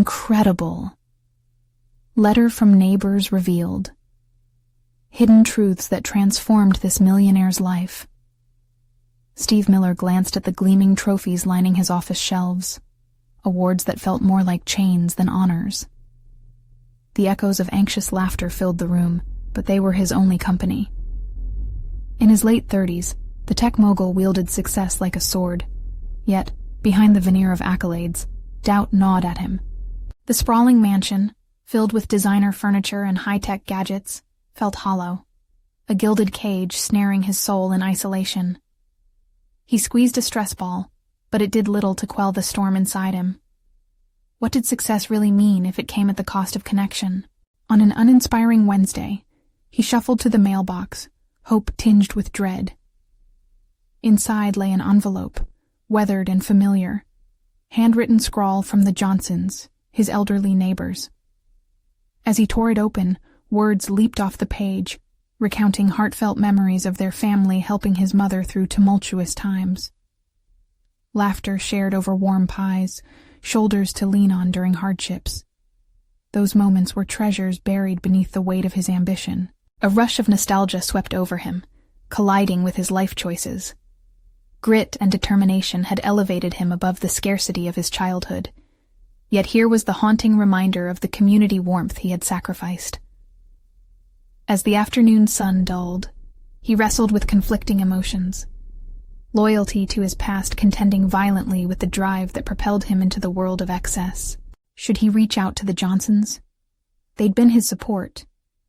Incredible. Letter from neighbors revealed. Hidden truths that transformed this millionaire's life. Steve Miller glanced at the gleaming trophies lining his office shelves, awards that felt more like chains than honors. The echoes of anxious laughter filled the room, but they were his only company. In his late 30s, the tech mogul wielded success like a sword. Yet, behind the veneer of accolades, doubt gnawed at him. The sprawling mansion, filled with designer furniture and high-tech gadgets, felt hollow, a gilded cage snaring his soul in isolation. He squeezed a stress ball, but it did little to quell the storm inside him. What did success really mean if it came at the cost of connection? On an uninspiring Wednesday, he shuffled to the mailbox, hope tinged with dread. Inside lay an envelope, weathered and familiar, handwritten scrawl from the Johnsons, his elderly neighbors. As he tore it open, words leaped off the page, recounting heartfelt memories of their family helping his mother through tumultuous times. Laughter shared over warm pies, shoulders to lean on during hardships. Those moments were treasures buried beneath the weight of his ambition. A rush of nostalgia swept over him, colliding with his life choices. Grit and determination had elevated him above the scarcity of his childhood. Yet here was the haunting reminder of the community warmth he had sacrificed. As the afternoon sun dulled, he wrestled with conflicting emotions. Loyalty to his past contending violently with the drive that propelled him into the world of excess. Should he reach out to the Johnsons? They'd been his support,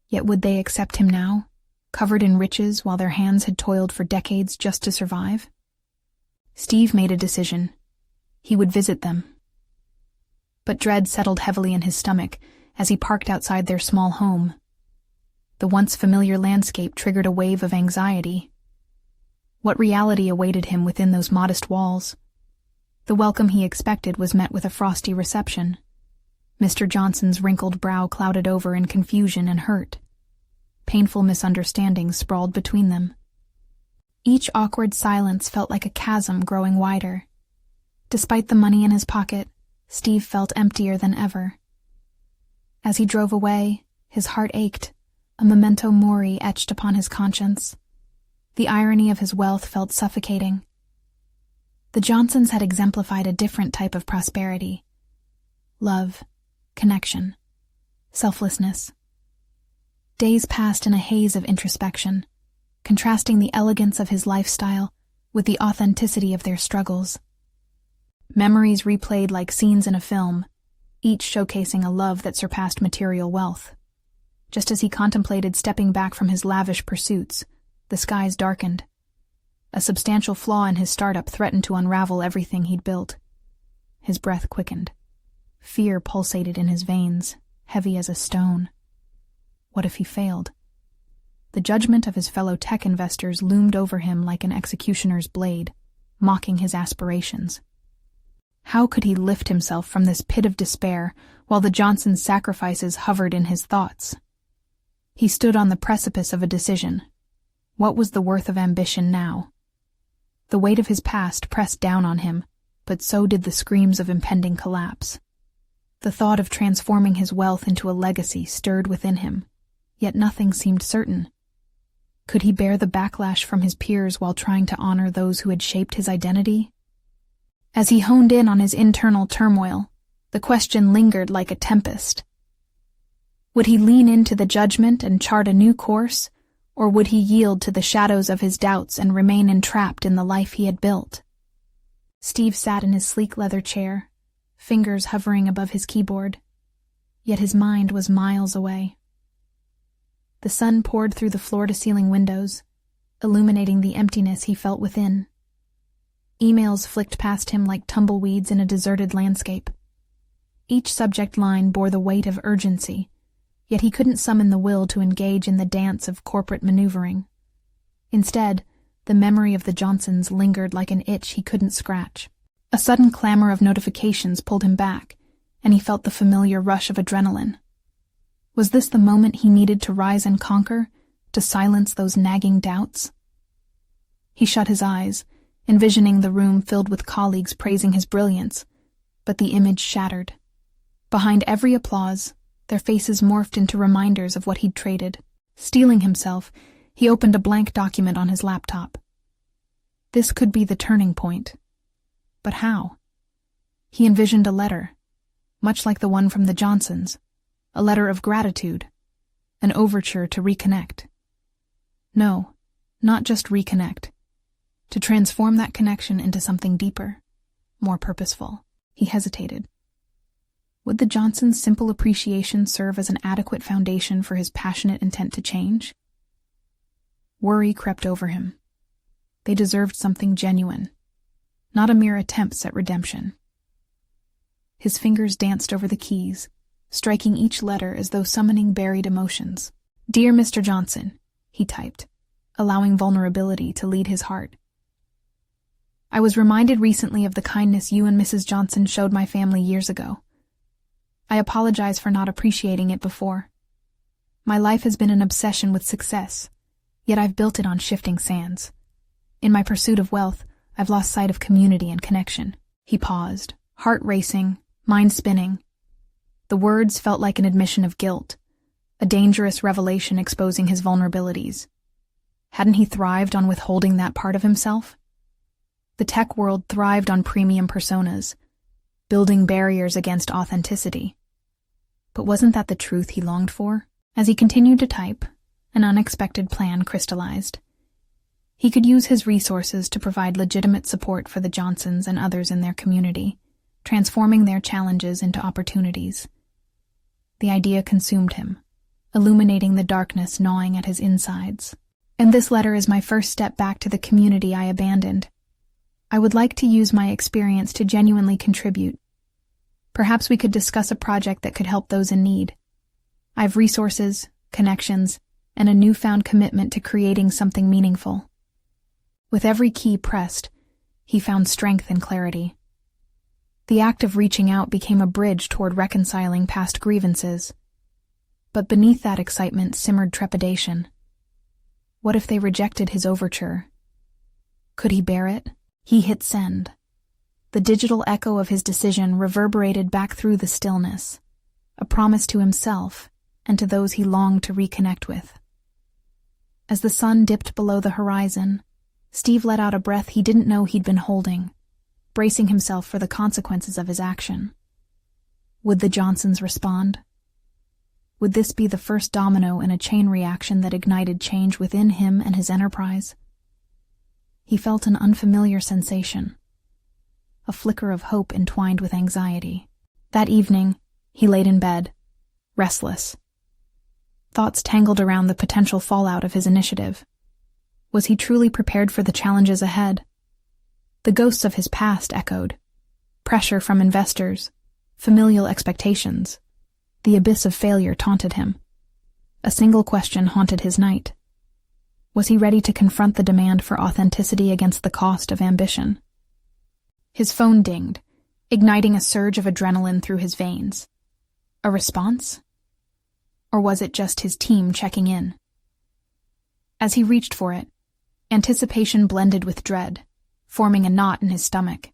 yet would they accept him now, covered in riches while their hands had toiled for decades just to survive? Steve made a decision. He would visit them. But dread settled heavily in his stomach as he parked outside their small home. The once familiar landscape triggered a wave of anxiety. What reality awaited him within those modest walls? The welcome he expected was met with a frosty reception. Mr. Johnson's wrinkled brow clouded over in confusion and hurt. Painful misunderstandings sprawled between them. Each awkward silence felt like a chasm growing wider. Despite the money in his pocket, Steve felt emptier than ever. As he drove away, his heart ached, a memento mori etched upon his conscience. The irony of his wealth felt suffocating. The Johnsons had exemplified a different type of prosperity. Love, connection, selflessness. Days passed in a haze of introspection, contrasting the elegance of his lifestyle with the authenticity of their struggles. Memories replayed like scenes in a film, each showcasing a love that surpassed material wealth. Just as he contemplated stepping back from his lavish pursuits, the skies darkened. A substantial flaw in his startup threatened to unravel everything he'd built. His breath quickened. Fear pulsated in his veins, heavy as a stone. What if he failed? The judgment of his fellow tech investors loomed over him like an executioner's blade, mocking his aspirations. How could he lift himself from this pit of despair while the Johnsons' sacrifices hovered in his thoughts? He stood on the precipice of a decision. What was the worth of ambition now? The weight of his past pressed down on him, but so did the screams of impending collapse. The thought of transforming his wealth into a legacy stirred within him, yet nothing seemed certain. Could he bear the backlash from his peers while trying to honor those who had shaped his identity? As he honed in on his internal turmoil, the question lingered like a tempest. Would he lean into the judgment and chart a new course, or would he yield to the shadows of his doubts and remain entrapped in the life he had built? Steve sat in his sleek leather chair, fingers hovering above his keyboard, yet his mind was miles away. The sun poured through the floor-to-ceiling windows, illuminating the emptiness he felt within. Emails flicked past him like tumbleweeds in a deserted landscape. Each subject line bore the weight of urgency, yet he couldn't summon the will to engage in the dance of corporate maneuvering. Instead, the memory of the Johnsons lingered like an itch he couldn't scratch. A sudden clamor of notifications pulled him back, and he felt the familiar rush of adrenaline. Was this the moment he needed to rise and conquer, to silence those nagging doubts? He shut his eyes, envisioning the room filled with colleagues praising his brilliance, but the image shattered. Behind every applause, their faces morphed into reminders of what he'd traded. Steeling himself, he opened a blank document on his laptop. This could be the turning point. But how? He envisioned a letter, much like the one from the Johnsons, a letter of gratitude, an overture to reconnect. No, not just reconnect. To transform that connection into something deeper, more purposeful. He hesitated. Would the Johnsons' simple appreciation serve as an adequate foundation for his passionate intent to change? Worry crept over him. They deserved something genuine, not a mere attempts at redemption. His fingers danced over the keys, striking each letter as though summoning buried emotions. "Dear Mr. Johnson," he typed, allowing vulnerability to lead his heart. "I was reminded recently of the kindness you and Mrs. Johnson showed my family years ago. I apologize for not appreciating it before. My life has been an obsession with success, yet I've built it on shifting sands. In my pursuit of wealth, I've lost sight of community and connection." He paused, heart racing, mind spinning. The words felt like an admission of guilt, a dangerous revelation exposing his vulnerabilities. Hadn't he thrived on withholding that part of himself? The tech world thrived on premium personas, building barriers against authenticity. But wasn't that the truth he longed for? As he continued to type, an unexpected plan crystallized. He could use his resources to provide legitimate support for the Johnsons and others in their community, transforming their challenges into opportunities. The idea consumed him, illuminating the darkness gnawing at his insides. "And this letter is my first step back to the community I abandoned. I would like to use my experience to genuinely contribute. Perhaps we could discuss a project that could help those in need. I have resources, connections, and a newfound commitment to creating something meaningful." With every key pressed, he found strength and clarity. The act of reaching out became a bridge toward reconciling past grievances. But beneath that excitement simmered trepidation. What if they rejected his overture? Could he bear it? He hit send. The digital echo of his decision reverberated back through the stillness, a promise to himself and to those he longed to reconnect with. As the sun dipped below the horizon, Steve let out a breath he didn't know he'd been holding, bracing himself for the consequences of his action. Would the Johnsons respond? Would this be the first domino in a chain reaction that ignited change within him and his enterprise? He felt an unfamiliar sensation, a flicker of hope entwined with anxiety. That evening, he laid in bed, restless. Thoughts tangled around the potential fallout of his initiative. Was he truly prepared for the challenges ahead? The ghosts of his past echoed. Pressure from investors, familial expectations. The abyss of failure taunted him. A single question haunted his night. Was he ready to confront the demand for authenticity against the cost of ambition? His phone dinged, igniting a surge of adrenaline through his veins. A response? Or was it just his team checking in? As he reached for it, anticipation blended with dread, forming a knot in his stomach.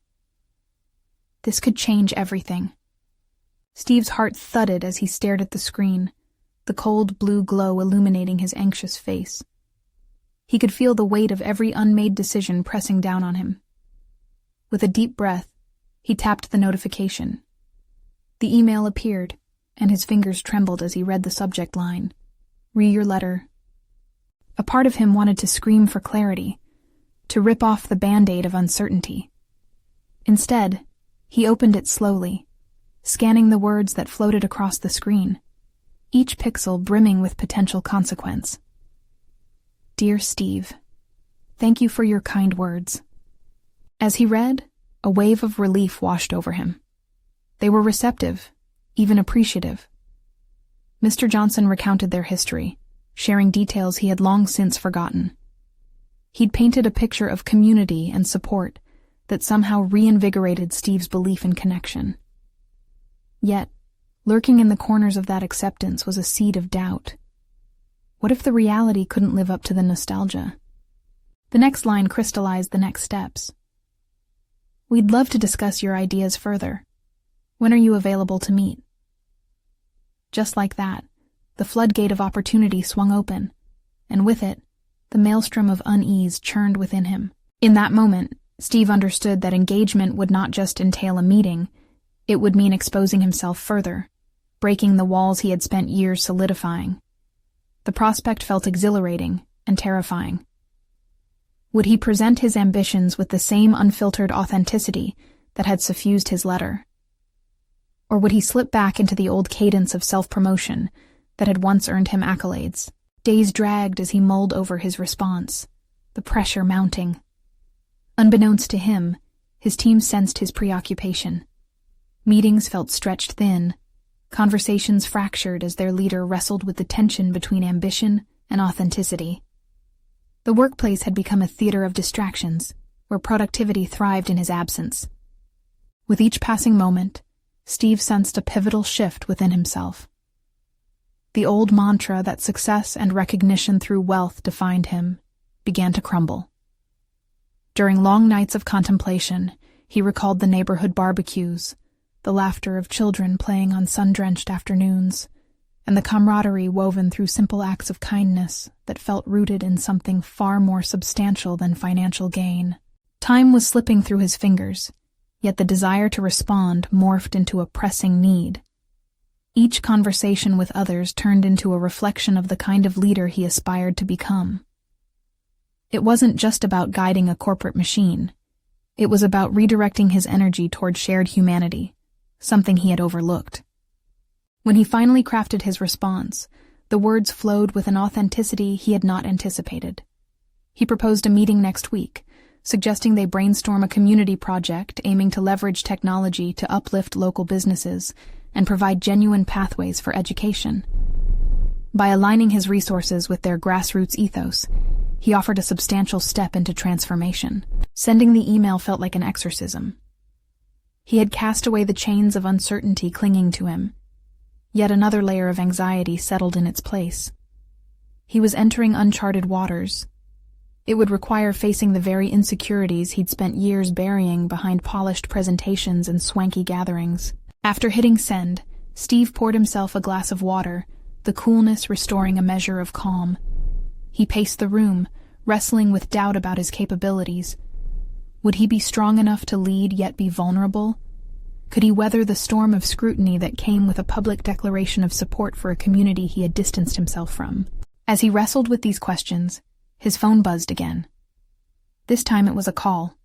This could change everything. Steve's heart thudded as he stared at the screen, the cold blue glow illuminating his anxious face. He could feel the weight of every unmade decision pressing down on him. With a deep breath, he tapped the notification. The email appeared, and his fingers trembled as he read the subject line. "Read your letter." A part of him wanted to scream for clarity, to rip off the band-aid of uncertainty. Instead, he opened it slowly, scanning the words that floated across the screen, each pixel brimming with potential consequence. "Dear Steve, thank you for your kind words." As he read, a wave of relief washed over him. They were receptive, even appreciative. Mr. Johnson recounted their history, sharing details he had long since forgotten. He'd painted a picture of community and support that somehow reinvigorated Steve's belief in connection. Yet, lurking in the corners of that acceptance was a seed of doubt. What if the reality couldn't live up to the nostalgia? The next line crystallized the next steps. "We'd love to discuss your ideas further. When are you available to meet?" Just like that, the floodgate of opportunity swung open, and with it, the maelstrom of unease churned within him. In that moment, Steve understood that engagement would not just entail a meeting, it would mean exposing himself further, breaking the walls he had spent years solidifying. The prospect felt exhilarating and terrifying. Would he present his ambitions with the same unfiltered authenticity that had suffused his letter? Or would he slip back into the old cadence of self-promotion that had once earned him accolades? Days dragged as he mulled over his response, the pressure mounting. Unbeknownst to him, his team sensed his preoccupation. Meetings felt stretched thin, conversations fractured as their leader wrestled with the tension between ambition and authenticity. The workplace had become a theater of distractions, where productivity thrived in his absence. With each passing moment, Steve sensed a pivotal shift within himself. The old mantra that success and recognition through wealth defined him began to crumble. During long nights of contemplation, he recalled the neighborhood barbecues, the laughter of children playing on sun-drenched afternoons, and the camaraderie woven through simple acts of kindness that felt rooted in something far more substantial than financial gain. Time was slipping through his fingers, yet the desire to respond morphed into a pressing need. Each conversation with others turned into a reflection of the kind of leader he aspired to become. It wasn't just about guiding a corporate machine. It was about redirecting his energy toward shared humanity, something he had overlooked. When he finally crafted his response, the words flowed with an authenticity he had not anticipated. He proposed a meeting next week, suggesting they brainstorm a community project aiming to leverage technology to uplift local businesses and provide genuine pathways for education. By aligning his resources with their grassroots ethos, he offered a substantial step into transformation. Sending the email felt like an exorcism. He had cast away the chains of uncertainty clinging to him. Yet another layer of anxiety settled in its place. He was entering uncharted waters. It would require facing the very insecurities he'd spent years burying behind polished presentations and swanky gatherings. After hitting send, Steve poured himself a glass of water, the coolness restoring a measure of calm. He paced the room, wrestling with doubt about his capabilities. Would he be strong enough to lead yet be vulnerable? Could he weather the storm of scrutiny that came with a public declaration of support for a community he had distanced himself from? As he wrestled with these questions, his phone buzzed again. This time it was a call.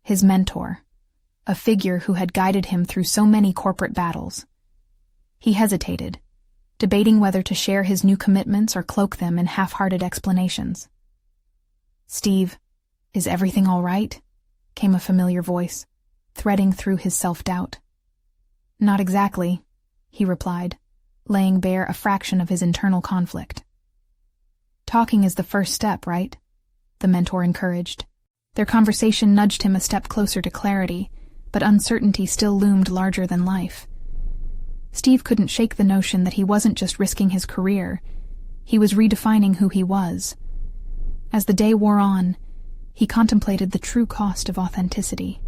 His mentor, a figure who had guided him through so many corporate battles. He hesitated, debating whether to share his new commitments or cloak them in half-hearted explanations. "Steve, is everything all right?" came a familiar voice, threading through his self-doubt. "Not exactly," he replied, laying bare a fraction of his internal conflict. "Talking is the first step, right?" the mentor encouraged. Their conversation nudged him a step closer to clarity, but uncertainty still loomed larger than life. Steve couldn't shake the notion that he wasn't just risking his career, he was redefining who he was. As the day wore on, he contemplated the true cost of authenticity.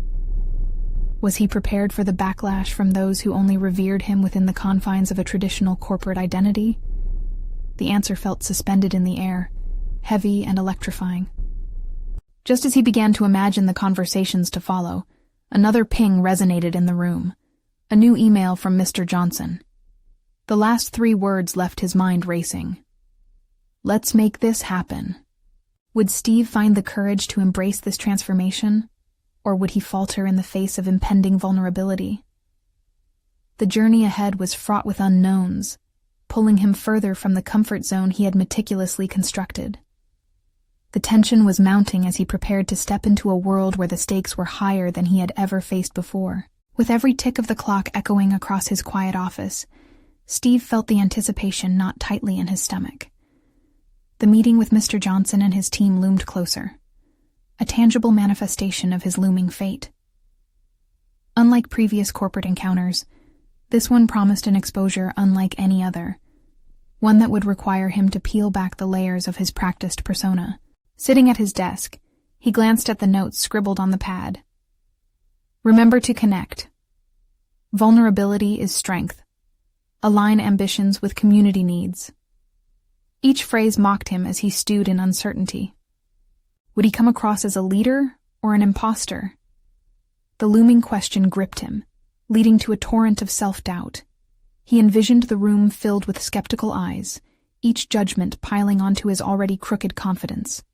Was he prepared for the backlash from those who only revered him within the confines of a traditional corporate identity? The answer felt suspended in the air, heavy and electrifying. Just as he began to imagine the conversations to follow, another ping resonated in the room. A new email from Mr. Johnson. The last 3 words left his mind racing. "Let's make this happen." Would Steve find the courage to embrace this transformation, or would he falter in the face of impending vulnerability? The journey ahead was fraught with unknowns, pulling him further from the comfort zone he had meticulously constructed. The tension was mounting as he prepared to step into a world where the stakes were higher than he had ever faced before. With every tick of the clock echoing across his quiet office, Steve felt the anticipation knot tightly in his stomach. The meeting with Mr. Johnson and his team loomed closer, a tangible manifestation of his looming fate. Unlike previous corporate encounters, this one promised an exposure unlike any other, one that would require him to peel back the layers of his practiced persona. Sitting at his desk, he glanced at the notes scribbled on the pad. "Remember to connect. Vulnerability is strength. align ambitions with community needs. Each phrase mocked him as he stewed in uncertainty. Would he come across as a leader or an imposter? The looming question gripped him, leading to a torrent of self-doubt. He envisioned the room filled with skeptical eyes, each judgment piling onto his already crooked confidence.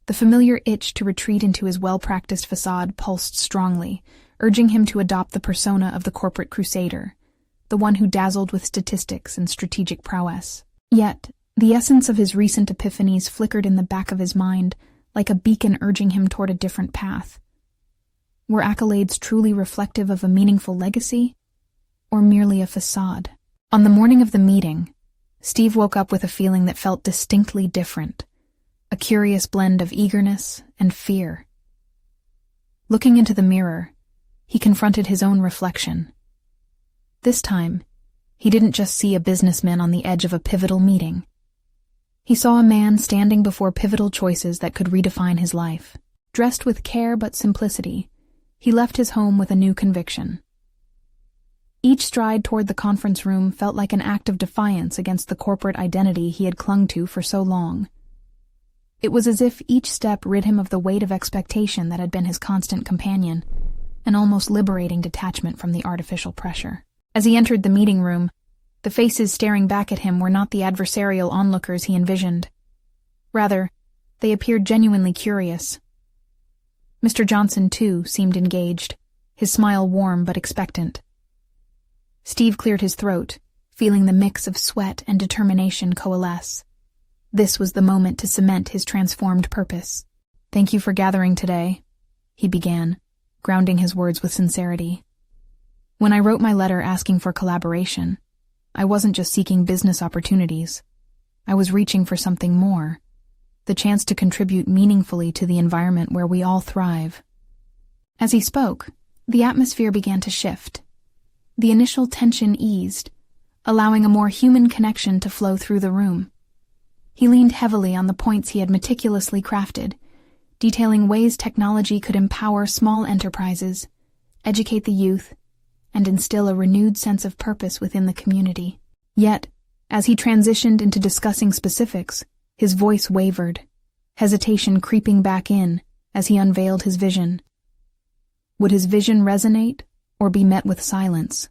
The familiar itch to retreat into his well-practiced facade pulsed strongly, urging him to adopt the persona of the corporate crusader, the one who dazzled with statistics and strategic prowess. Yet, the essence of his recent epiphanies flickered in the back of his mind, like a beacon urging him toward a different path. Were accolades truly reflective of a meaningful legacy, or merely a facade? On the morning of the meeting, Steve woke up with a feeling that felt distinctly different, a curious blend of eagerness and fear. Looking into the mirror, he confronted his own reflection. This time, he didn't just see a businessman on the edge of a pivotal meeting. He saw a man standing before pivotal choices that could redefine his life. Dressed with care but simplicity, he left his home with a new conviction. Each stride toward the conference room felt like an act of defiance against the corporate identity he had clung to for so long. It was as if each step rid him of the weight of expectation that had been his constant companion, an almost liberating detachment from the artificial pressure. As he entered the meeting room, the faces staring back at him were not the adversarial onlookers he envisioned. Rather, they appeared genuinely curious. Mr. Johnson, too, seemed engaged, his smile warm but expectant. Steve cleared his throat, feeling the mix of sweat and determination coalesce. This was the moment to cement his transformed purpose. "Thank you for gathering today," he began, grounding his words with sincerity. "When I wrote my letter asking for collaboration, I wasn't just seeking business opportunities. I was reaching for something more, the chance to contribute meaningfully to the environment where we all thrive." As he spoke, the atmosphere began to shift. The initial tension eased, allowing a more human connection to flow through the room. He leaned heavily on the points he had meticulously crafted, detailing ways technology could empower small enterprises, educate the youth, and instill a renewed sense of purpose within the community. Yet, as he transitioned into discussing specifics, his voice wavered, hesitation creeping back in as he unveiled his vision. Would his vision resonate or be met with silence?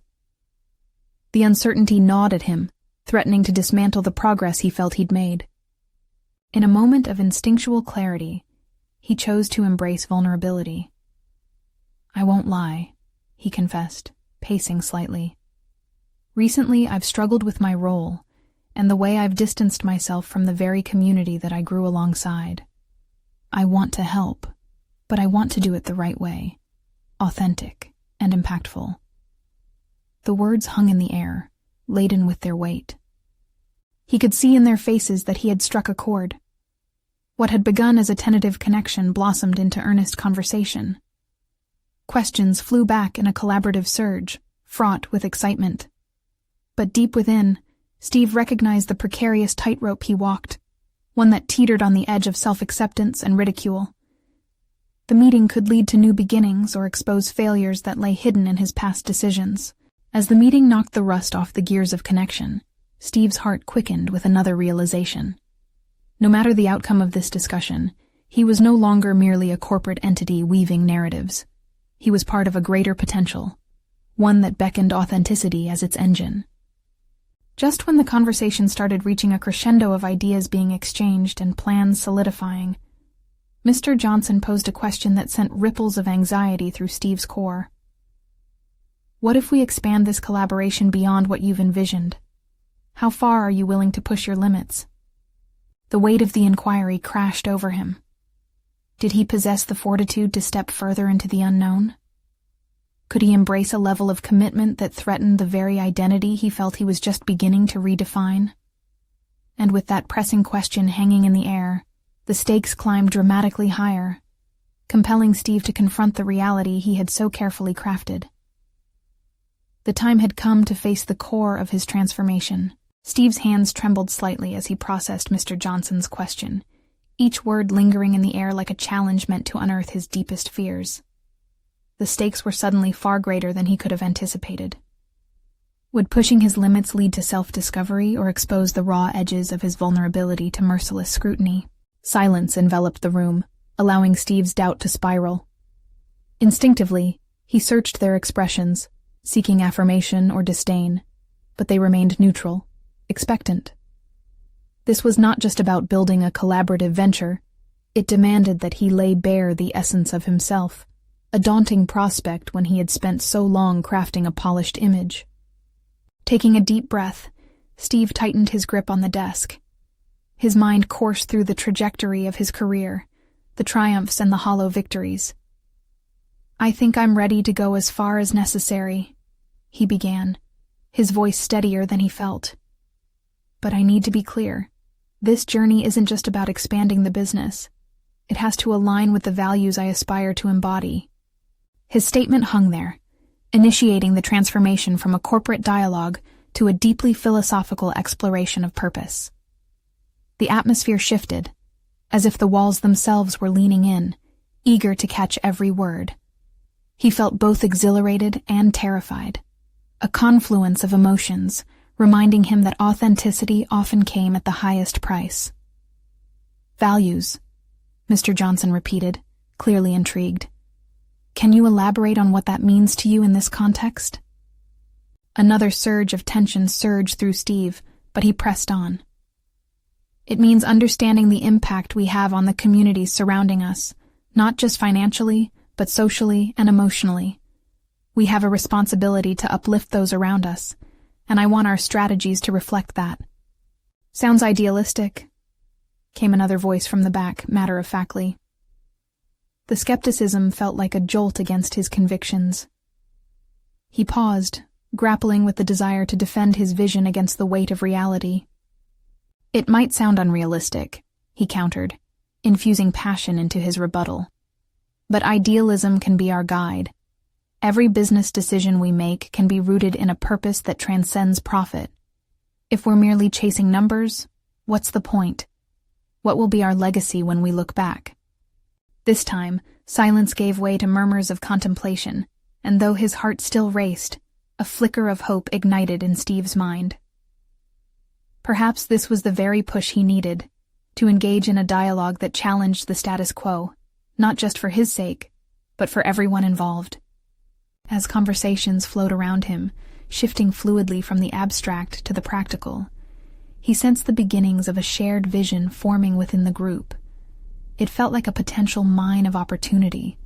The uncertainty gnawed at him, threatening to dismantle the progress he felt he'd made. In a moment of instinctual clarity, he chose to embrace vulnerability. "I won't lie," he confessed, pacing slightly. "Recently, I've struggled with my role and the way I've distanced myself from the very community that I grew alongside. I want to help, but I want to do it the right way, authentic and impactful." The words hung in the air, laden with their weight. He could see in their faces that he had struck a chord. What had begun as a tentative connection blossomed into earnest conversation. Questions flew back in a collaborative surge, fraught with excitement. But deep within, Steve recognized the precarious tightrope he walked, one that teetered on the edge of self-acceptance and ridicule. The meeting could lead to new beginnings or expose failures that lay hidden in his past decisions. As the meeting knocked the rust off the gears of connection, Steve's heart quickened with another realization. No matter the outcome of this discussion, he was no longer merely a corporate entity weaving narratives. He was part of a greater potential, one that beckoned authenticity as its engine. Just when the conversation started reaching a crescendo of ideas being exchanged and plans solidifying, Mr. Johnson posed a question that sent ripples of anxiety through Steve's core. "What if we expand this collaboration beyond what you've envisioned? How far are you willing to push your limits?" The weight of the inquiry crashed over him. Did he possess the fortitude to step further into the unknown? Could he embrace a level of commitment that threatened the very identity he felt he was just beginning to redefine? And with that pressing question hanging in the air, the stakes climbed dramatically higher, compelling Steve to confront the reality he had so carefully crafted. The time had come to face the core of his transformation. Steve's hands trembled slightly as he processed Mr. Johnson's question, each word lingering in the air like a challenge meant to unearth his deepest fears. The stakes were suddenly far greater than he could have anticipated. Would pushing his limits lead to self-discovery or expose the raw edges of his vulnerability to merciless scrutiny? Silence enveloped the room, allowing Steve's doubt to spiral. Instinctively, he searched their expressions, seeking affirmation or disdain, but they remained neutral, expectant. This was not just about building a collaborative venture. It demanded that he lay bare the essence of himself, a daunting prospect when he had spent so long crafting a polished image. Taking a deep breath, Steve tightened his grip on the desk. His mind coursed through the trajectory of his career, the triumphs and the hollow victories. "I think I'm ready to go as far as necessary," he began, his voice steadier than he felt. "But I need to be clear. This journey isn't just about expanding the business. It has to align with the values I aspire to embody." His statement hung there, initiating the transformation from a corporate dialogue to a deeply philosophical exploration of purpose. The atmosphere shifted, as if the walls themselves were leaning in, eager to catch every word. He felt both exhilarated and terrified, a confluence of emotions, reminding him that authenticity often came at the highest price. "Values," Mr. Johnson repeated, clearly intrigued. "Can you elaborate on what that means to you in this context?" Another surge of tension surged through Steve, but he pressed on. "It means understanding the impact we have on the communities surrounding us, not just financially, but socially and emotionally. We have a responsibility to uplift those around us, and I want our strategies to reflect that." "Sounds idealistic," came another voice from the back, matter-of-factly. The skepticism felt like a jolt against his convictions. He paused, grappling with the desire to defend his vision against the weight of reality. "It might sound unrealistic," he countered, infusing passion into his rebuttal. "But idealism can be our guide. Every business decision we make can be rooted in a purpose that transcends profit. If we're merely chasing numbers, what's the point? What will be our legacy when we look back?" This time, silence gave way to murmurs of contemplation, and though his heart still raced, a flicker of hope ignited in Steve's mind. Perhaps this was the very push he needed, to engage in a dialogue that challenged the status quo, not just for his sake, but for everyone involved. As conversations flowed around him, shifting fluidly from the abstract to the practical, he sensed the beginnings of a shared vision forming within the group. It felt like a potential mine of opportunity.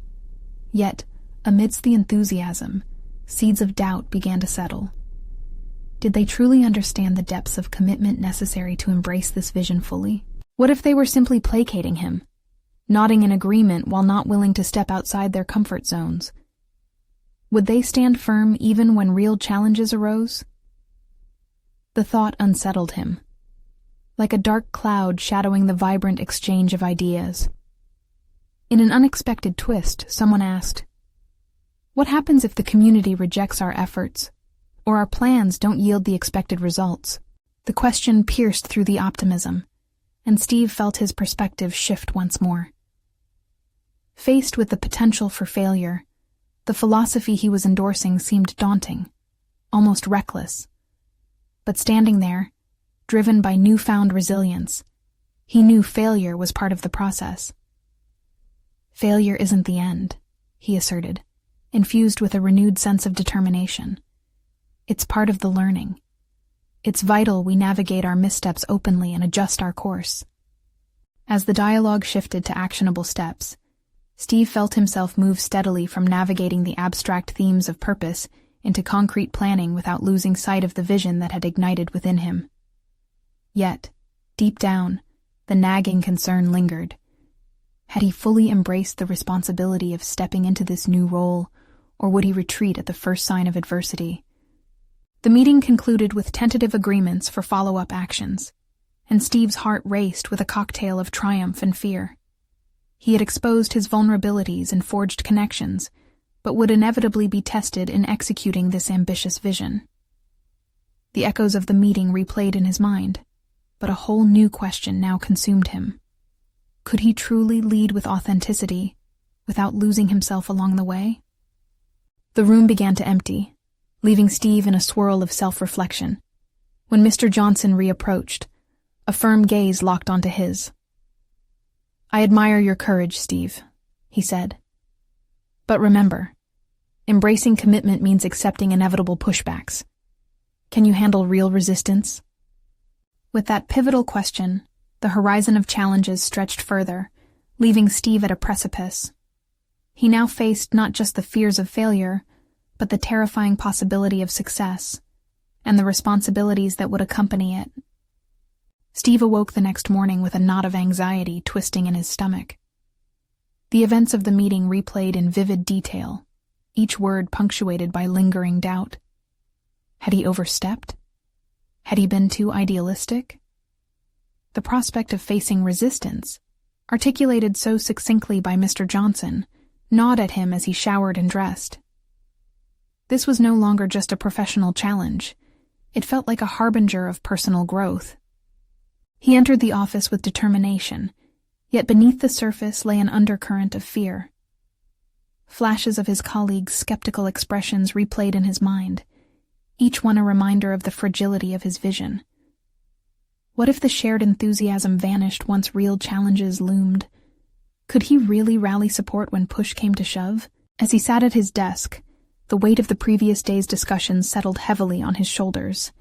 Yet, amidst the enthusiasm, seeds of doubt began to settle. Did they truly understand the depths of commitment necessary to embrace this vision fully? What if they were simply placating him, nodding in agreement while not willing to step outside their comfort zones? Would they stand firm even when real challenges arose? The thought unsettled him, like a dark cloud shadowing the vibrant exchange of ideas. In an unexpected twist, someone asked, "What happens if the community rejects our efforts, or our plans don't yield the expected results?" The question pierced through the optimism, and Steve felt his perspective shift once more. Faced with the potential for failure, the philosophy he was endorsing seemed daunting, almost reckless. But standing there, driven by newfound resilience, he knew failure was part of the process. "Failure isn't the end," he asserted, infused with a renewed sense of determination. "It's part of the learning. It's vital we navigate our missteps openly and adjust our course." As the dialogue shifted to actionable steps, Steve felt himself move steadily from navigating the abstract themes of purpose into concrete planning without losing sight of the vision that had ignited within him. Yet, deep down, the nagging concern lingered. Had he fully embraced the responsibility of stepping into this new role, or would he retreat at the first sign of adversity? The meeting concluded with tentative agreements for follow-up actions, and Steve's heart raced with a cocktail of triumph and fear. He had exposed his vulnerabilities and forged connections, but would inevitably be tested in executing this ambitious vision. The echoes of the meeting replayed in his mind, but a whole new question now consumed him. Could he truly lead with authenticity, without losing himself along the way? The room began to empty, leaving Steve in a swirl of self-reflection. When Mr. Johnson reapproached, a firm gaze locked onto his. "I admire your courage, Steve," he said. "But remember, embracing commitment means accepting inevitable pushbacks. Can you handle real resistance?" With that pivotal question, the horizon of challenges stretched further, leaving Steve at a precipice. He now faced not just the fears of failure, but the terrifying possibility of success, and the responsibilities that would accompany it. Steve awoke the next morning with a knot of anxiety twisting in his stomach. The events of the meeting replayed in vivid detail, each word punctuated by lingering doubt. Had he overstepped? Had he been too idealistic? The prospect of facing resistance, articulated so succinctly by Mr. Johnson, gnawed at him as he showered and dressed. This was no longer just a professional challenge. It felt like a harbinger of personal growth. He entered the office with determination, yet beneath the surface lay an undercurrent of fear. Flashes of his colleagues' skeptical expressions replayed in his mind, each one a reminder of the fragility of his vision. What if the shared enthusiasm vanished once real challenges loomed? Could he really rally support when push came to shove? As he sat at his desk, the weight of the previous day's discussions settled heavily on his shoulders.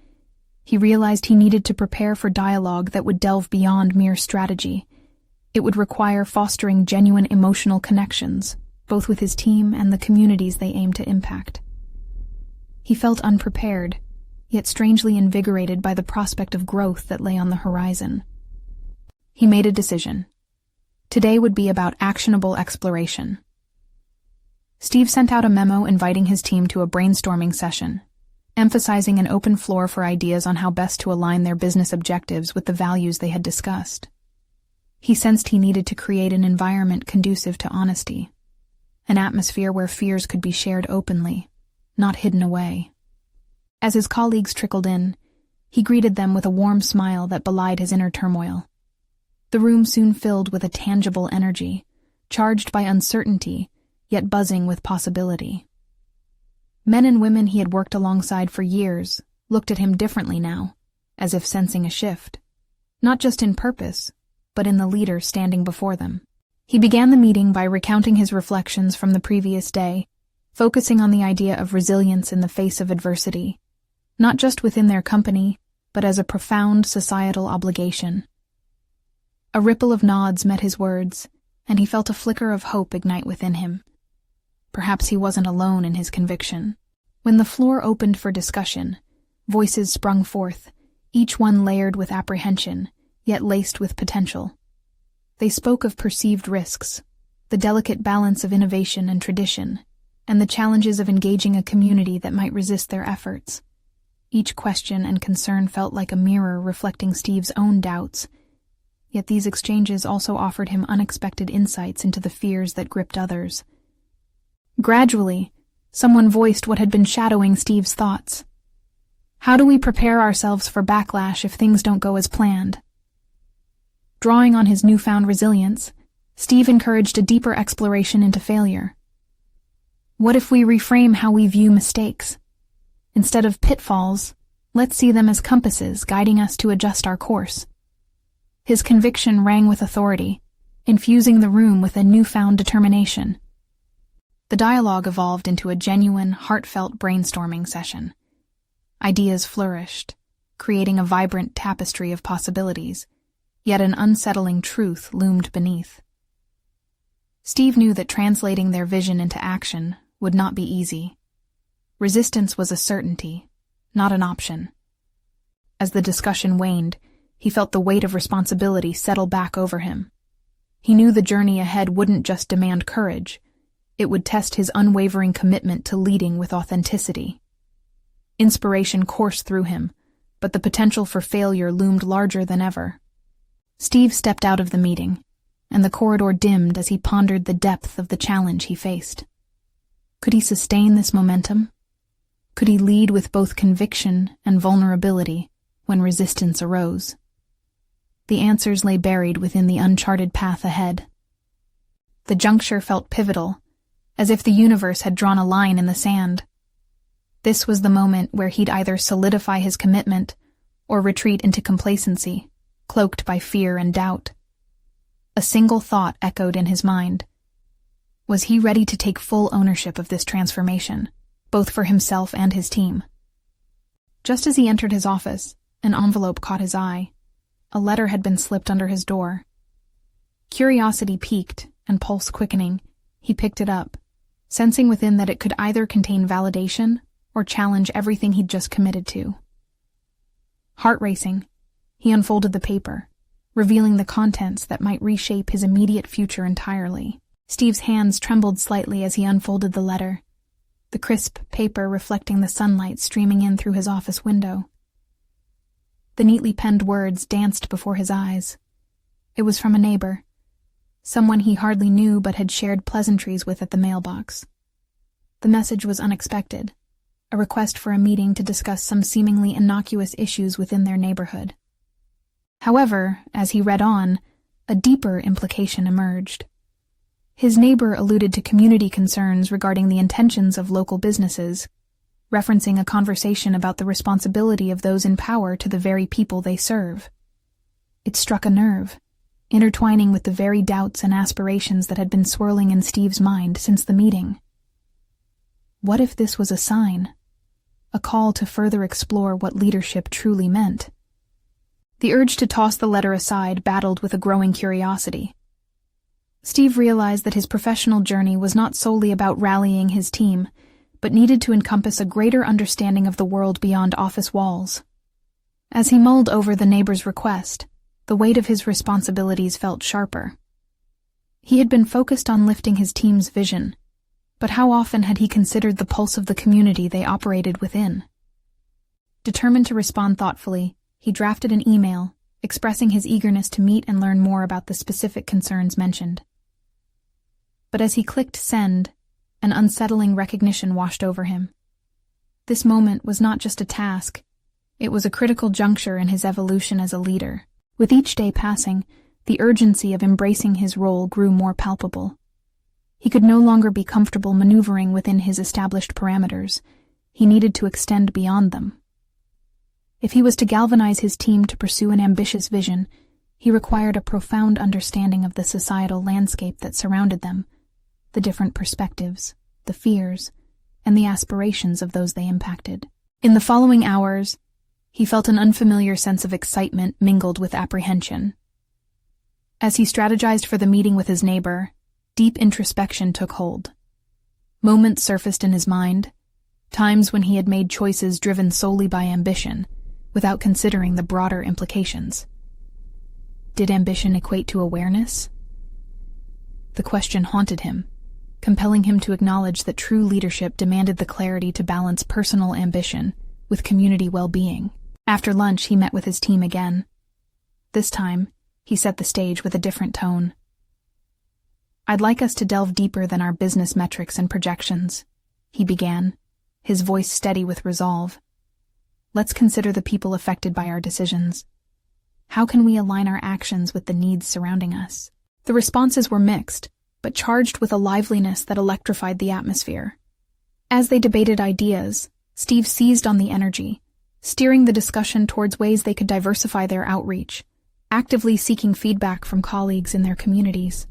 He realized he needed to prepare for dialogue that would delve beyond mere strategy. It would require fostering genuine emotional connections, both with his team and the communities they aimed to impact. He felt unprepared, yet strangely invigorated by the prospect of growth that lay on the horizon. He made a decision. Today would be about actionable exploration. Steve sent out a memo inviting his team to a brainstorming session, emphasizing an open floor for ideas on how best to align their business objectives with the values they had discussed. He sensed he needed to create an environment conducive to honesty, an atmosphere where fears could be shared openly, not hidden away. As his colleagues trickled in, he greeted them with a warm smile that belied his inner turmoil. The room soon filled with a tangible energy, charged by uncertainty, yet buzzing with possibility. Men and women he had worked alongside for years looked at him differently now, as if sensing a shift, not just in purpose, but in the leader standing before them. He began the meeting by recounting his reflections from the previous day, focusing on the idea of resilience in the face of adversity, not just within their company, but as a profound societal obligation. A ripple of nods met his words, and he felt a flicker of hope ignite within him. Perhaps he wasn't alone in his conviction. When the floor opened for discussion, voices sprung forth, each one layered with apprehension, yet laced with potential. They spoke of perceived risks, the delicate balance of innovation and tradition, and the challenges of engaging a community that might resist their efforts. Each question and concern felt like a mirror reflecting Steve's own doubts, yet these exchanges also offered him unexpected insights into the fears that gripped others. Gradually, someone voiced what had been shadowing Steve's thoughts. How do we prepare ourselves for backlash if things don't go as planned? Drawing on his newfound resilience, Steve encouraged a deeper exploration into failure. What if we reframe how we view mistakes? Instead of pitfalls, let's see them as compasses guiding us to adjust our course. His conviction rang with authority, infusing the room with a newfound determination. The dialogue evolved into a genuine, heartfelt brainstorming session. Ideas flourished, creating a vibrant tapestry of possibilities, yet an unsettling truth loomed beneath. Steve knew that translating their vision into action would not be easy. Resistance was a certainty, not an option. As the discussion waned, he felt the weight of responsibility settle back over him. He knew the journey ahead wouldn't just demand courage, it would test his unwavering commitment to leading with authenticity. Inspiration coursed through him, but the potential for failure loomed larger than ever. Steve stepped out of the meeting, and the corridor dimmed as he pondered the depth of the challenge he faced. Could he sustain this momentum? Could he lead with both conviction and vulnerability when resistance arose? The answers lay buried within the uncharted path ahead. The juncture felt pivotal, as if the universe had drawn a line in the sand. This was the moment where he'd either solidify his commitment or retreat into complacency, cloaked by fear and doubt. A single thought echoed in his mind. Was he ready to take full ownership of this transformation, both for himself and his team? Just as he entered his office, an envelope caught his eye. A letter had been slipped under his door. Curiosity piqued and pulse quickening, he picked it up, sensing within that it could either contain validation or challenge everything he'd just committed to. Heart racing, he unfolded the paper, revealing the contents that might reshape his immediate future entirely. Steve's hands trembled slightly as he unfolded the letter, the crisp paper reflecting the sunlight streaming in through his office window. The neatly penned words danced before his eyes. It was from a neighbor, someone he hardly knew but had shared pleasantries with at the mailbox. The message was unexpected, a request for a meeting to discuss some seemingly innocuous issues within their neighborhood. However, as he read on, a deeper implication emerged. His neighbor alluded to community concerns regarding the intentions of local businesses, referencing a conversation about the responsibility of those in power to the very people they serve. It struck a nerve, intertwining with the very doubts and aspirations that had been swirling in Steve's mind since the meeting. What if this was a sign? A call to further explore what leadership truly meant? The urge to toss the letter aside battled with a growing curiosity. Steve realized that his professional journey was not solely about rallying his team, but needed to encompass a greater understanding of the world beyond office walls. As he mulled over the neighbor's request, the weight of his responsibilities felt sharper. He had been focused on lifting his team's vision, but how often had he considered the pulse of the community they operated within? Determined to respond thoughtfully, he drafted an email, expressing his eagerness to meet and learn more about the specific concerns mentioned. But as he clicked send, an unsettling recognition washed over him. This moment was not just a task, it was a critical juncture in his evolution as a leader. With each day passing, the urgency of embracing his role grew more palpable. He could no longer be comfortable maneuvering within his established parameters. He needed to extend beyond them. If he was to galvanize his team to pursue an ambitious vision, he required a profound understanding of the societal landscape that surrounded them, the different perspectives, the fears, and the aspirations of those they impacted. In the following hours, he felt an unfamiliar sense of excitement mingled with apprehension. As he strategized for the meeting with his neighbor, deep introspection took hold. Moments surfaced in his mind, times when he had made choices driven solely by ambition, without considering the broader implications. Did ambition equate to awareness? The question haunted him, compelling him to acknowledge that true leadership demanded the clarity to balance personal ambition with community well-being. After lunch, he met with his team again. This time, he set the stage with a different tone. "I'd like us to delve deeper than our business metrics and projections," he began, his voice steady with resolve. "Let's consider the people affected by our decisions. How can we align our actions with the needs surrounding us?" The responses were mixed, but charged with a liveliness that electrified the atmosphere. As they debated ideas, Steve seized on the energy, steering the discussion towards ways they could diversify their outreach, actively seeking feedback from colleagues in their communities.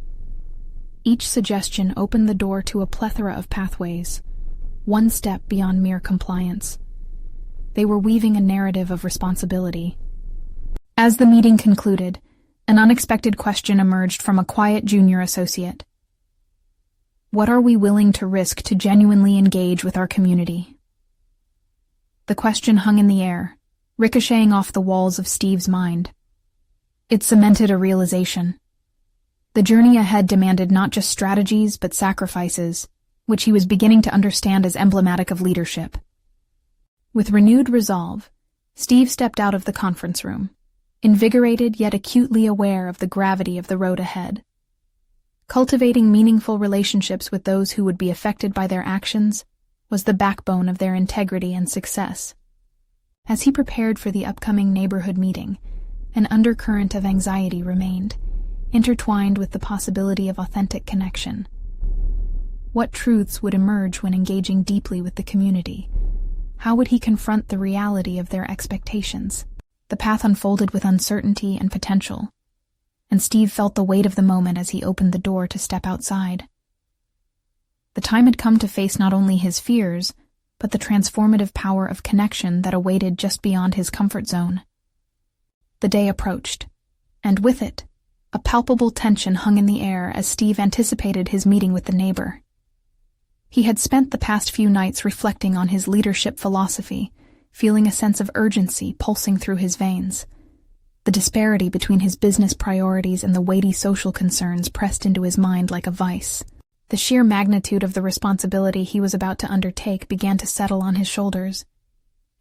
Each suggestion opened the door to a plethora of pathways, one step beyond mere compliance. They were weaving a narrative of responsibility. As the meeting concluded, an unexpected question emerged from a quiet junior associate. What are we willing to risk to genuinely engage with our community? The question hung in the air, ricocheting off the walls of Steve's mind. It cemented a realization. The journey ahead demanded not just strategies but sacrifices, which he was beginning to understand as emblematic of leadership. With renewed resolve, Steve stepped out of the conference room, invigorated yet acutely aware of the gravity of the road ahead. Cultivating meaningful relationships with those who would be affected by their actions was the backbone of their integrity and success. As he prepared for the upcoming neighborhood meeting, an undercurrent of anxiety remained, intertwined with the possibility of authentic connection. What truths would emerge when engaging deeply with the community? How would he confront the reality of their expectations? The path unfolded with uncertainty and potential, and Steve felt the weight of the moment as he opened the door to step outside. The time had come to face not only his fears, but the transformative power of connection that awaited just beyond his comfort zone. The day approached, and with it, a palpable tension hung in the air as Steve anticipated his meeting with the neighbor. He had spent the past few nights reflecting on his leadership philosophy, feeling a sense of urgency pulsing through his veins. The disparity between his business priorities and the weighty social concerns pressed into his mind like a vice. The sheer magnitude of the responsibility he was about to undertake began to settle on his shoulders,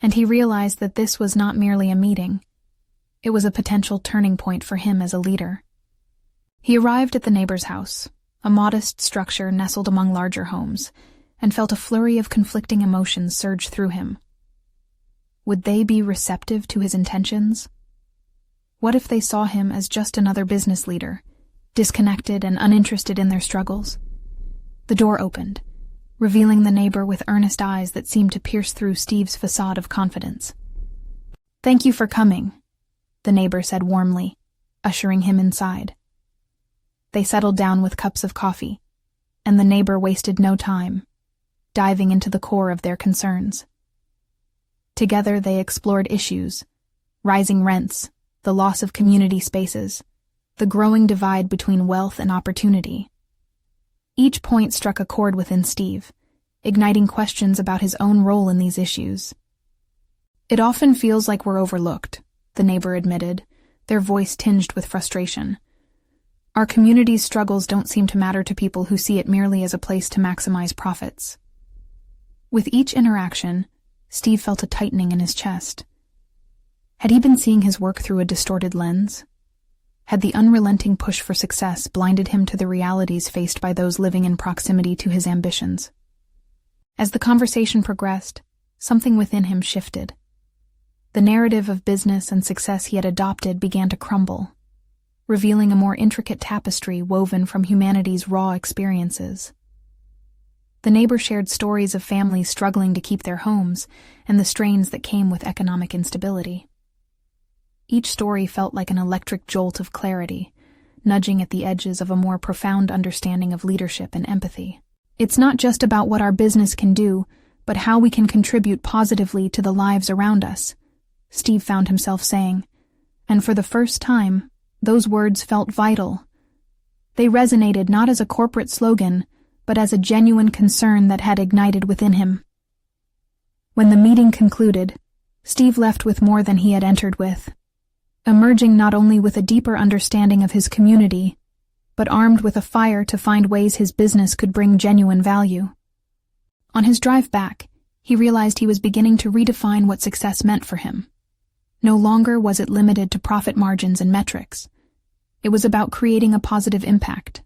and he realized that this was not merely a meeting. It was a potential turning point for him as a leader. He arrived at the neighbor's house, a modest structure nestled among larger homes, and felt a flurry of conflicting emotions surge through him. Would they be receptive to his intentions? What if they saw him as just another business leader, disconnected and uninterested in their struggles? The door opened, revealing the neighbor with earnest eyes that seemed to pierce through Steve's facade of confidence. "Thank you for coming," the neighbor said warmly, ushering him inside. They settled down with cups of coffee, and the neighbor wasted no time, diving into the core of their concerns. Together they explored issues: rising rents, the loss of community spaces, the growing divide between wealth and opportunity. Each point struck a chord within Steve, igniting questions about his own role in these issues. "It often feels like we're overlooked," the neighbor admitted, their voice tinged with frustration. "Our community's struggles don't seem to matter to people who see it merely as a place to maximize profits." With each interaction, Steve felt a tightening in his chest. Had he been seeing his work through a distorted lens? Had the unrelenting push for success blinded him to the realities faced by those living in proximity to his ambitions? As the conversation progressed, something within him shifted. The narrative of business and success he had adopted began to crumble, revealing a more intricate tapestry woven from humanity's raw experiences. The neighbor shared stories of families struggling to keep their homes and the strains that came with economic instability. Each story felt like an electric jolt of clarity, nudging at the edges of a more profound understanding of leadership and empathy. "It's not just about what our business can do, but how we can contribute positively to the lives around us," Steve found himself saying, and for the first time, those words felt vital. They resonated not as a corporate slogan, but as a genuine concern that had ignited within him. When the meeting concluded, Steve left with more than he had entered with, emerging not only with a deeper understanding of his community, but armed with a fire to find ways his business could bring genuine value. On his drive back, he realized he was beginning to redefine what success meant for him. No longer was it limited to profit margins and metrics. It was about creating a positive impact,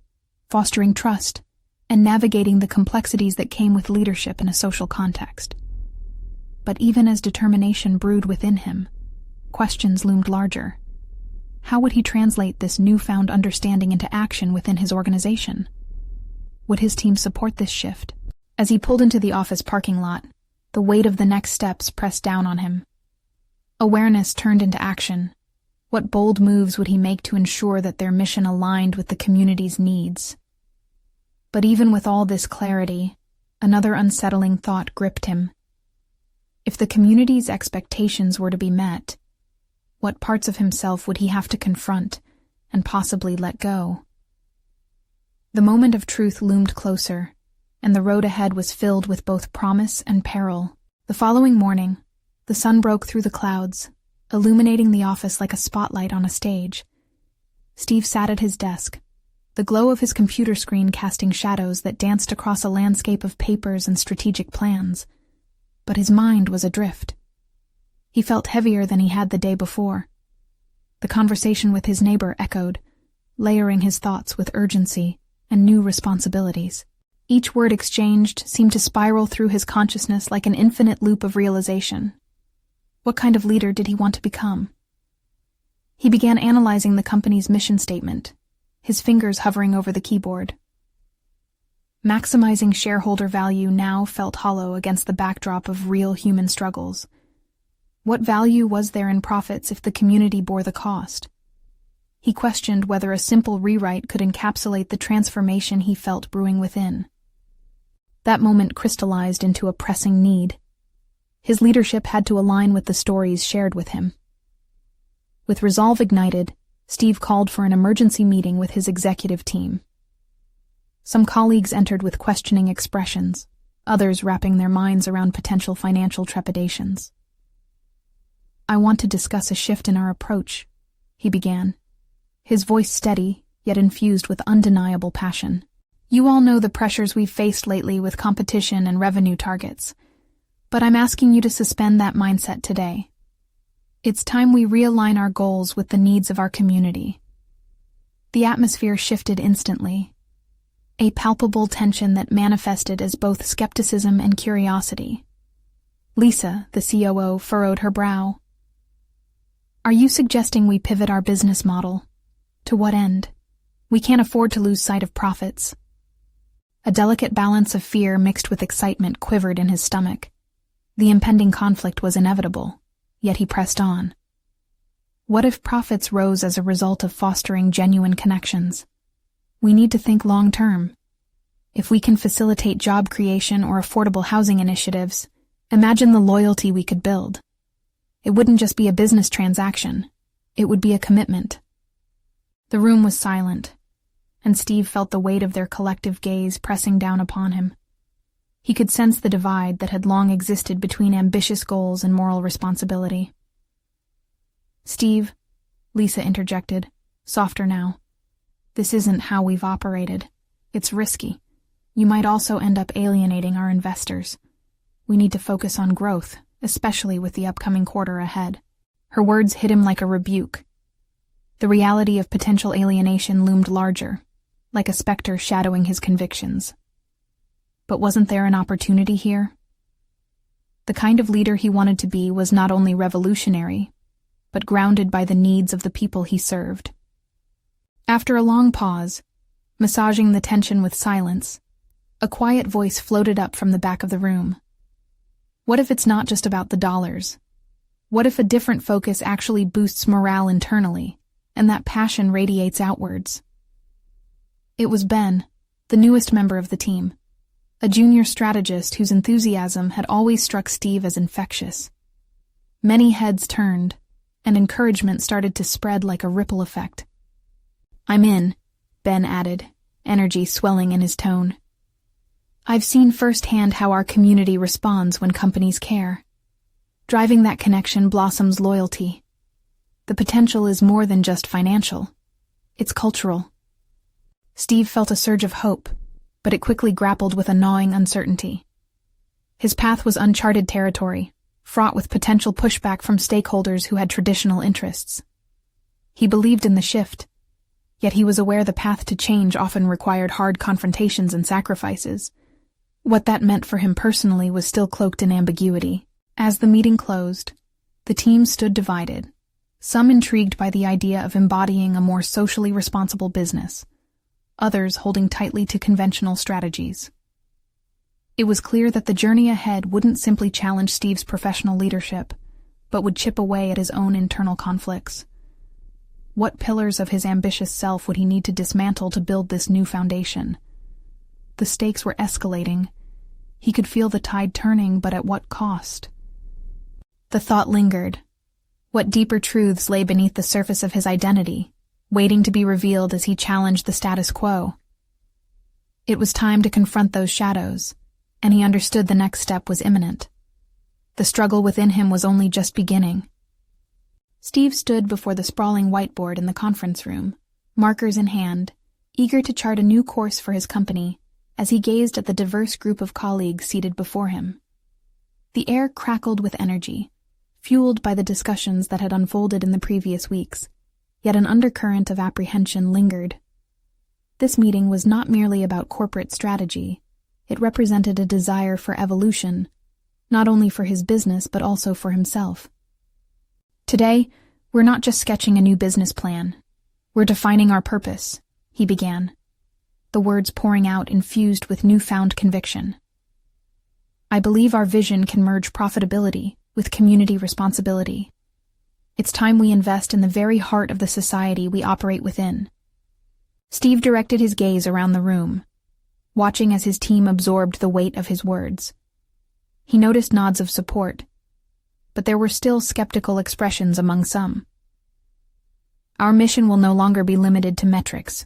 fostering trust, and navigating the complexities that came with leadership in a social context. But even as determination brewed within him, questions loomed larger. How would he translate this newfound understanding into action within his organization? Would his team support this shift? As he pulled into the office parking lot, the weight of the next steps pressed down on him. Awareness turned into action. What bold moves would he make to ensure that their mission aligned with the community's needs? But even with all this clarity, another unsettling thought gripped him. If the community's expectations were to be met, what parts of himself would he have to confront and possibly let go? The moment of truth loomed closer, and the road ahead was filled with both promise and peril. The following morning, the sun broke through the clouds, illuminating the office like a spotlight on a stage. Steve sat at his desk, the glow of his computer screen casting shadows that danced across a landscape of papers and strategic plans. But his mind was adrift. He felt heavier than he had the day before. The conversation with his neighbor echoed, layering his thoughts with urgency and new responsibilities. Each word exchanged seemed to spiral through his consciousness like an infinite loop of realization. What kind of leader did he want to become? He began analyzing the company's mission statement, his fingers hovering over the keyboard. Maximizing shareholder value now felt hollow against the backdrop of real human struggles. What value was there in profits if the community bore the cost? He questioned whether a simple rewrite could encapsulate the transformation he felt brewing within. That moment crystallized into a pressing need. His leadership had to align with the stories shared with him. With resolve ignited, Steve called for an emergency meeting with his executive team. Some colleagues entered with questioning expressions, others wrapping their minds around potential financial trepidations. "I want to discuss a shift in our approach," he began, his voice steady, yet infused with undeniable passion. "You all know the pressures we've faced lately with competition and revenue targets, but I'm asking you to suspend that mindset today. It's time we realign our goals with the needs of our community." The atmosphere shifted instantly, a palpable tension that manifested as both skepticism and curiosity. Lisa, the COO, furrowed her brow. "Are you suggesting we pivot our business model? To what end? We can't afford to lose sight of profits." A delicate balance of fear mixed with excitement quivered in his stomach. The impending conflict was inevitable, yet he pressed on. What if profits rose as a result of fostering genuine connections? We need to think long-term. If we can facilitate job creation or affordable housing initiatives, imagine the loyalty we could build. It wouldn't just be a business transaction. It would be a commitment. The room was silent, and Steve felt the weight of their collective gaze pressing down upon him. He could sense the divide that had long existed between ambitious goals and moral responsibility. "Steve," Lisa interjected, softer now, "this isn't how we've operated. It's risky. You might also end up alienating our investors. We need to focus on growth, especially with the upcoming quarter ahead." Her words hit him like a rebuke. The reality of potential alienation loomed larger, like a specter shadowing his convictions. But wasn't there an opportunity here? The kind of leader he wanted to be was not only revolutionary, but grounded by the needs of the people he served. After a long pause, massaging the tension with silence, a quiet voice floated up from the back of the room. What if it's not just about the dollars? What if a different focus actually boosts morale internally, and that passion radiates outwards? It was Ben, the newest member of the team, a junior strategist whose enthusiasm had always struck Steve as infectious. Many heads turned, and encouragement started to spread like a ripple effect. "I'm in," Ben added, energy swelling in his tone. "I've seen firsthand how our community responds when companies care. Driving that connection blossoms loyalty. The potential is more than just financial. It's cultural." Steve felt a surge of hope, but it quickly grappled with a gnawing uncertainty. His path was uncharted territory, fraught with potential pushback from stakeholders who had traditional interests. He believed in the shift, yet he was aware the path to change often required hard confrontations and sacrifices. What that meant for him personally was still cloaked in ambiguity. As the meeting closed, the team stood divided, some intrigued by the idea of embodying a more socially responsible business, others holding tightly to conventional strategies. It was clear that the journey ahead wouldn't simply challenge Steve's professional leadership, but would chip away at his own internal conflicts. What pillars of his ambitious self would he need to dismantle to build this new foundation? The stakes were escalating. He could feel the tide turning, but at what cost? The thought lingered. What deeper truths lay beneath the surface of his identity, waiting to be revealed as he challenged the status quo? It was time to confront those shadows, and he understood the next step was imminent. The struggle within him was only just beginning. Steve stood before the sprawling whiteboard in the conference room, markers in hand, eager to chart a new course for his company as he gazed at the diverse group of colleagues seated before him. The air crackled with energy, fueled by the discussions that had unfolded in the previous weeks, yet an undercurrent of apprehension lingered. This meeting was not merely about corporate strategy. It represented a desire for evolution, not only for his business but also for himself. "Today, we're not just sketching a new business plan. We're defining our purpose," he began. the words pouring out infused with newfound conviction. I believe our vision can merge profitability with community responsibility. It's time we invest in the very heart of the society we operate within. Steve directed his gaze around the room, watching as his team absorbed the weight of his words. He noticed nods of support, but there were still skeptical expressions among some. Our mission will no longer be limited to metrics.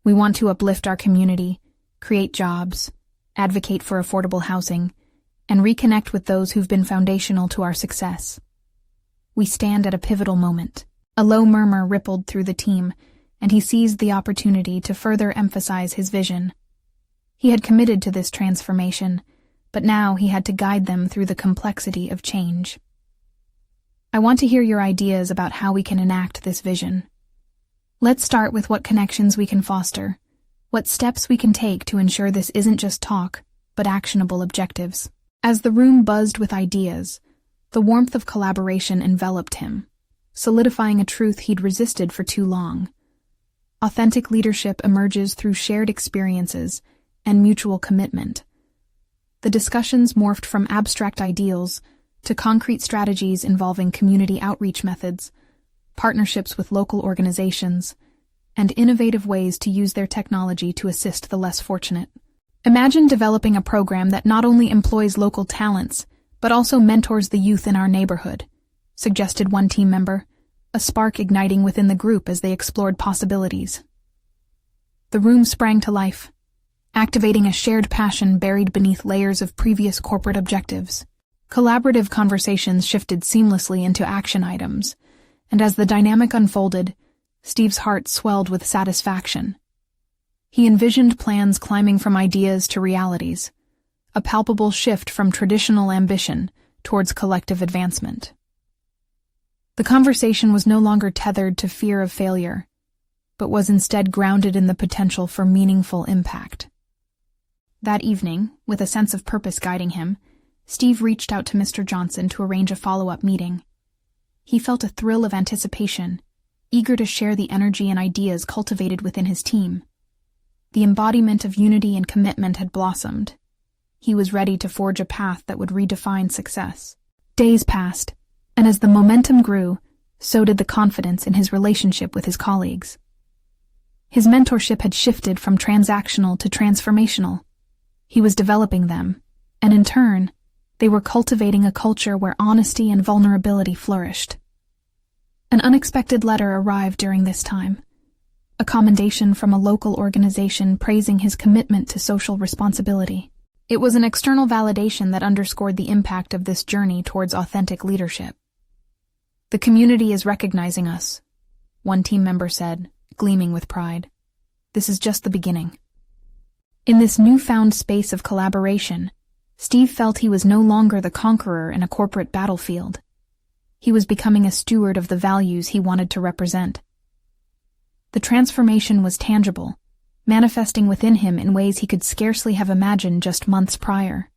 We want to uplift our community, create jobs, advocate for affordable housing, and reconnect with those who've been foundational to our success. We stand at a pivotal moment. A low murmur rippled through the team, and he seized the opportunity to further emphasize his vision. He had committed to this transformation, but now he had to guide them through the complexity of change. I want to hear your ideas about how we can enact this vision. Let's start with what connections we can foster, what steps we can take to ensure this isn't just talk, but actionable objectives. As the room buzzed with ideas, the warmth of collaboration enveloped him, solidifying a truth he'd resisted for too long. Authentic leadership emerges through shared experiences and mutual commitment. The discussions morphed from abstract ideals to concrete strategies involving community outreach methods, partnerships with local organizations, and innovative ways to use their technology to assist the less fortunate. Imagine developing a program that not only employs local talents, but also mentors the youth in our neighborhood, suggested one team member, a spark igniting within the group as they explored possibilities. The room sprang to life, activating a shared passion buried beneath layers of previous corporate objectives. Collaborative conversations shifted seamlessly into action items, and as the dynamic unfolded, Steve's heart swelled with satisfaction. He envisioned plans climbing from ideas to realities, a palpable shift from traditional ambition towards collective advancement. The conversation was no longer tethered to fear of failure, but was instead grounded in the potential for meaningful impact. That evening, with a sense of purpose guiding him, Steve reached out to Mr. Johnson to arrange a follow-up meeting. He felt a thrill of anticipation, eager to share the energy and ideas cultivated within his team. The embodiment of unity and commitment had blossomed. He was ready to forge a path that would redefine success. Days passed, and as the momentum grew, so did the confidence in his relationship with his colleagues. His mentorship had shifted from transactional to transformational. He was developing them, and in turn, they were cultivating a culture where honesty and vulnerability flourished. An unexpected letter arrived during this time, a commendation from a local organization praising his commitment to social responsibility. It was an external validation that underscored the impact of this journey towards authentic leadership. "The community is recognizing us," one team member said, gleaming with pride. "This is just the beginning." In this newfound space of collaboration, Steve felt he was no longer the conqueror in a corporate battlefield. He was becoming a steward of the values he wanted to represent. The transformation was tangible, manifesting within him in ways he could scarcely have imagined just months prior.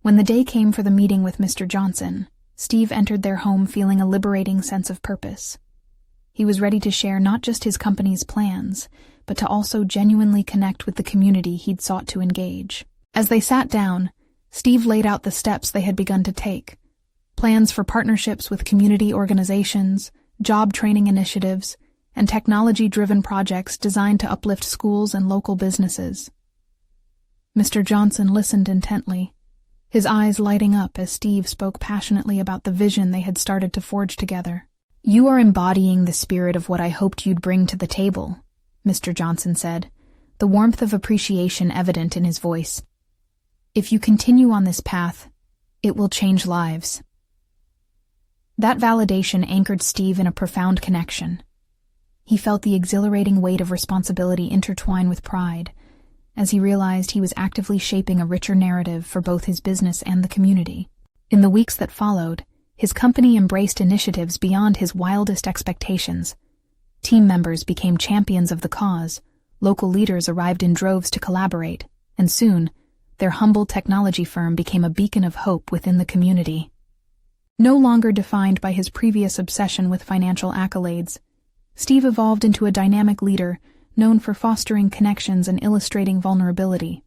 When the day came for the meeting with Mr. Johnson, Steve entered their home feeling a liberating sense of purpose. He was ready to share not just his company's plans, but to also genuinely connect with the community he'd sought to engage. As they sat down, Steve laid out the steps they had begun to take: plans for partnerships with community organizations, job training initiatives, and technology-driven projects designed to uplift schools and local businesses. Mr. Johnson listened intently, his eyes lighting up as Steve spoke passionately about the vision they had started to forge together. "You are embodying the spirit of what I hoped you'd bring to the table," Mr. Johnson said, the warmth of appreciation evident in his voice. "If you continue on this path, it will change lives." That validation anchored Steve in a profound connection. He felt the exhilarating weight of responsibility intertwine with pride, as he realized he was actively shaping a richer narrative for both his business and the community. In the weeks that followed, his company embraced initiatives beyond his wildest expectations. Team members became champions of the cause, local leaders arrived in droves to collaborate, and soon, their humble technology firm became a beacon of hope within the community. No longer defined by his previous obsession with financial accolades, Steve evolved into a dynamic leader known for fostering connections and illustrating vulnerability.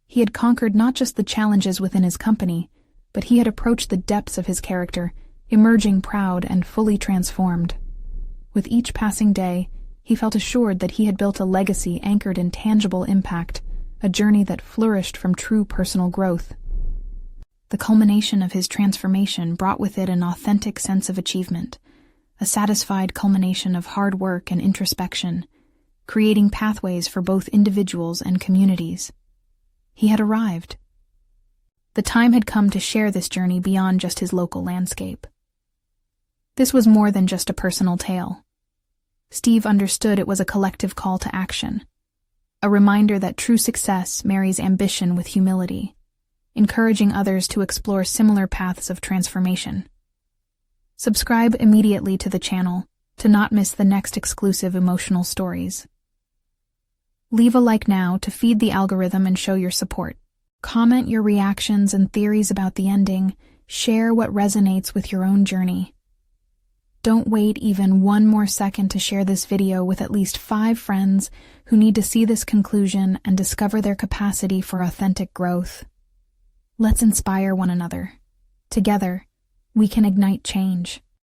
He had conquered not just the challenges within his company, but he had approached the depths of his character, emerging proud and fully transformed. With each passing day, he felt assured that he had built a legacy anchored in tangible impact, a journey that flourished from true personal growth. The culmination of his transformation brought with it an authentic sense of achievement, a satisfied culmination of hard work and introspection, creating pathways for both individuals and communities. He had arrived. The time had come to share this journey beyond just his local landscape. This was more than just a personal tale. Steve understood it was a collective call to action, a reminder that true success marries ambition with humility, encouraging others to explore similar paths of transformation. Subscribe immediately to the channel to not miss the next exclusive emotional stories. Leave a like now to feed the algorithm and show your support. Comment your reactions and theories about the ending. Share what resonates with your own journey. Don't wait even one more second to share this video with at least 5 friends who need to see this conclusion and discover their capacity for authentic growth. Let's inspire one another. Together, we can ignite change.